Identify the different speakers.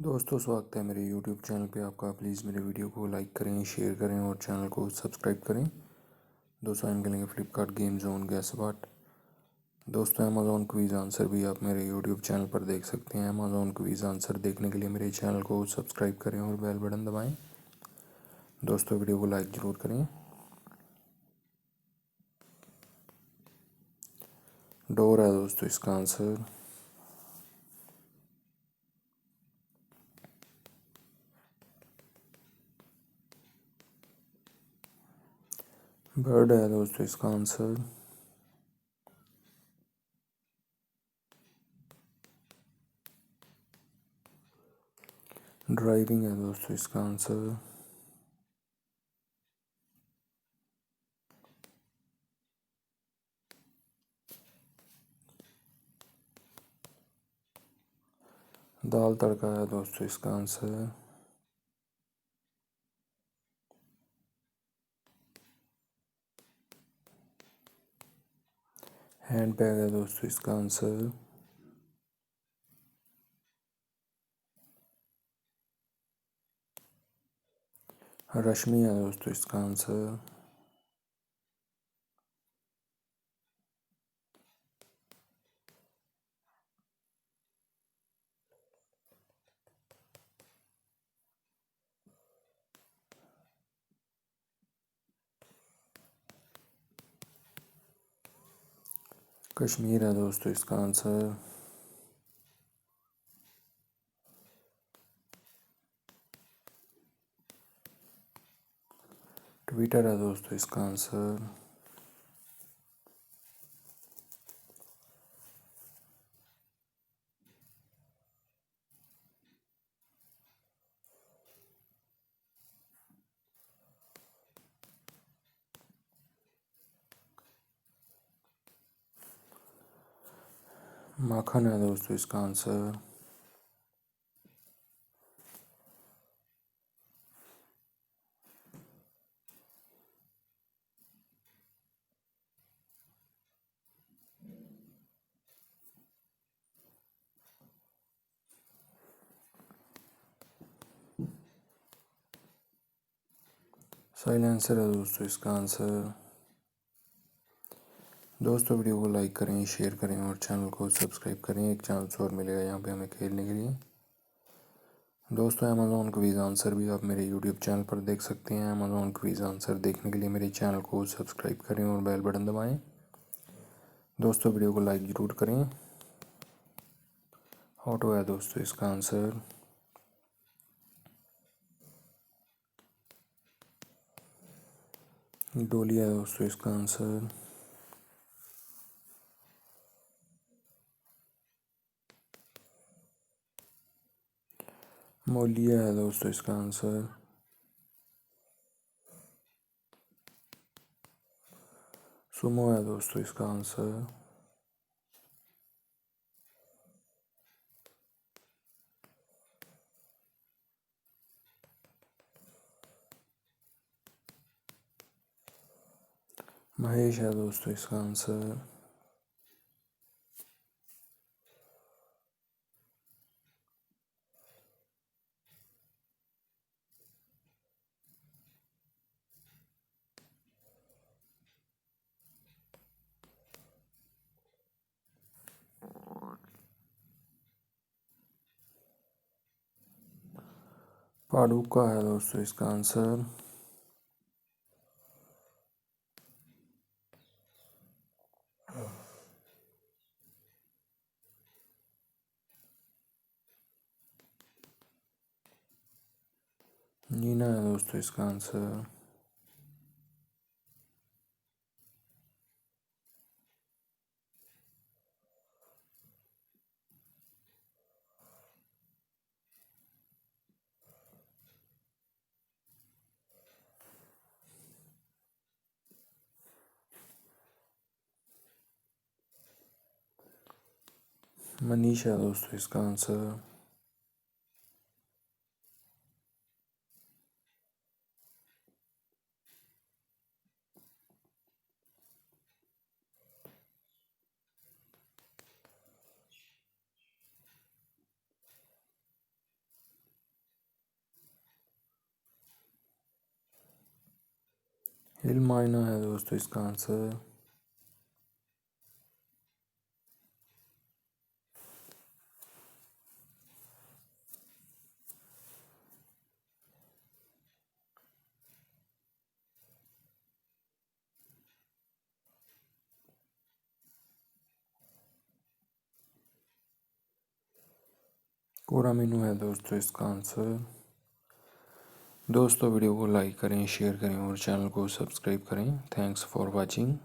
Speaker 1: दोस्तों स्वागत है मेरे YouTube चैनल पे आपका। प्लीज़ मेरे वीडियो को लाइक करें, शेयर करें और चैनल को सब्सक्राइब करें। दोस्तों हम खेलेंगे फ्लिपकार्ट गेम जोन गैस बाट। दोस्तों अमेज़ॉन क्विज़ आंसर भी आप मेरे YouTube चैनल पर देख सकते हैं। अमेज़ॉन क्विज़ आंसर देखने के लिए मेरे चैनल को सब्सक्राइब करें और बेल बटन दबाएँ। दोस्तों वीडियो को लाइक ज़रूर करें। डोर है दोस्तों इसका आंसर। बर्ड है दोस्तों इसका आंसर। ड्राइविंग है दोस्तों इसका आंसर। दाल तड़का है दोस्तों इसका आंसर। हैंड बैग है दोस्तों इसका आंसर। रश्मि है दोस्तों इसका आंसर। कश्मीर है दोस्तों इसका आंसर। ट्विटर है दोस्तों इसका आंसर। माखन है दोस्तों इसका आंसर। साइलेंसर है दोस्तों इसका आंसर। दोस्तों वीडियो को लाइक करें, शेयर करें और चैनल को सब्सक्राइब करें। एक चांस और मिलेगा यहाँ पे हमें खेलने के लिए। दोस्तों अमेज़ॉन क्विज़ आंसर भी आप मेरे यूट्यूब चैनल पर देख सकते हैं। अमेज़ॉन क्विज़ आंसर देखने के लिए मेरे चैनल को सब्सक्राइब करें और बेल बटन दबाएं। दोस्तों वीडियो को लाइक ज़रूर करें। ऑटो है दोस्तों इसका आंसर। डोली है दोस्तों इसका आंसर। मोलिया है दोस्तों इसका आंसर। सुमो है दोस्तों इसका आंसर। महेश है दोस्तों इसका आंसर। पाडुका है दोस्तों इसका आंसर। नीना है दोस्तों इसका आंसर। मनीषा है दोस्तों इसका आंसर। हिलमाइना है दोस्तों इसका आंसर। कोरामीनू है दोस्तों इसका आंसर। दोस्तों वीडियो को लाइक करें, शेयर करें और चैनल को सब्सक्राइब करें। Thanks for watching.